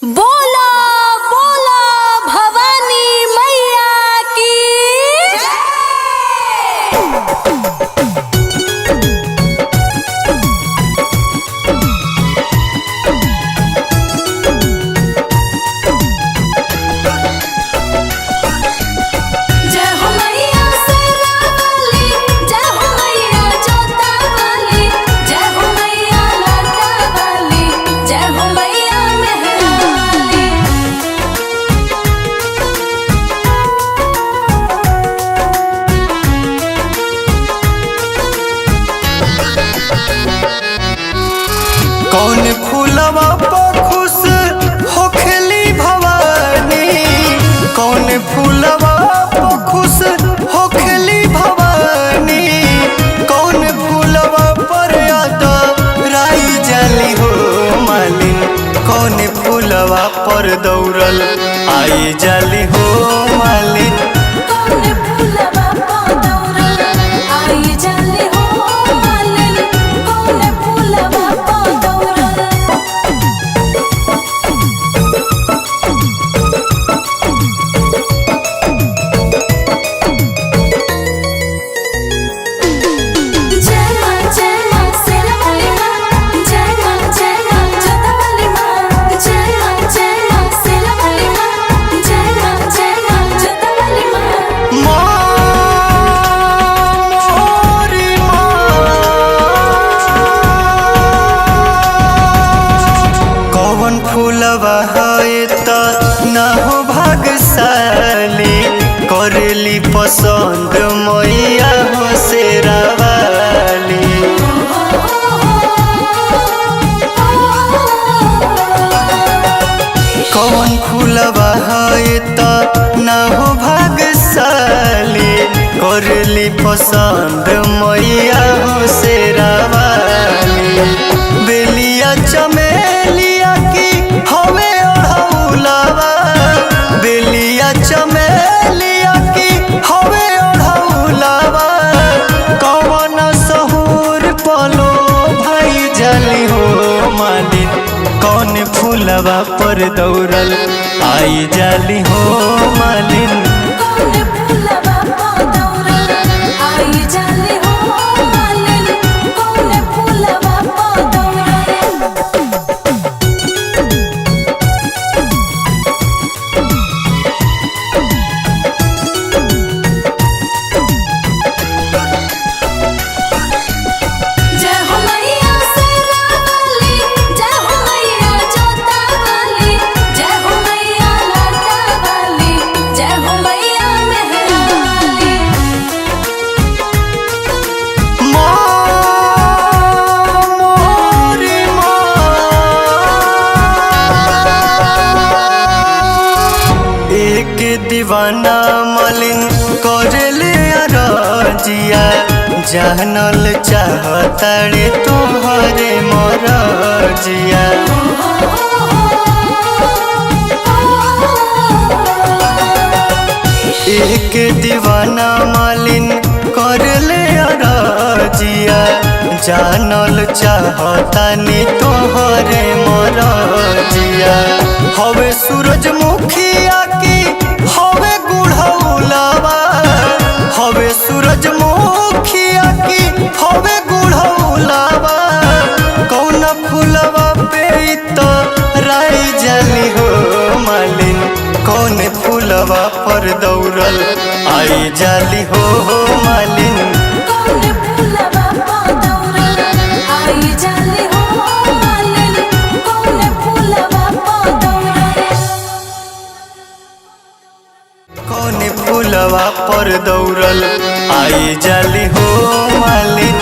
बोला बोला भवानी मैया की जय हो मैया शेरावाली, जय हो मैया जोतावाली, जय हो मैया लाटावाली, जय हो मैया मेहरावाली। कौन फूलवा पर खुश होखली भवानी, कौन फूलवा पर खुश होखली भवानी, कौन फूलवा पर यादा राई जाली हो मालिन, कौन फूलवा पर दौड़ल आई जाली हो मालिन। कौन फूलवा पर दौड़ल आई जाली हो मालिन, कौन फूलवा पर दौड़ल। जय मां शेरावाली मां, जय मां जोतावाली मां, जय मां शेरावाली मां, जय मां जोतावाली मां। मोरी कौन फूलवा है त ना हो भागशाली, करेली पसंद मैया हो शेरावाली। कौन फूलवा है त ना हो भागशाली, करेली पसंद मैया हो शेरावाली। बेलिया चमेलिया की हवे ओढ़ौलवा, बेलिया चमेलिया की हवे ओढ़ौलवा, कौन सहूर पलो भाई जाली हो मालिन, कौन फूलवा पर दौड़ल आई जाली हो मालिन। कौन फूलवा पर दौड़ल आई जाली हो मालिन, कौन फूलवा पर दौड़ल। जय हो मैया शेरावाली, जय हो मैया जोतावाली, जय हो मैया लाटावाली, जय हो मैया मेहरावाली। मोरी एक दीवाना मलिन करले रजिया, जानल चाहताड़े तोहरे मरजिया। एक दीवाना मालिन करले रजिया, जानल चाहतानी तोहरे मरजिया। हवे सूरजमुखिया की हवे गुढ़ौलवा, हवे सूरजमुखिया की हवे गुढ़ौलवा, कौन फूलवा पे तो राई जाली हो मालिन, कौन फूलवा पर दौड़ल आई जाली हो मालिन। कौन फूलवा पर दौड़ल आई जाली हो मालिन, कौन फूलवा पर दौड़ल। कौन फूलवा पर दौड़ल आई जाली हो मालिन।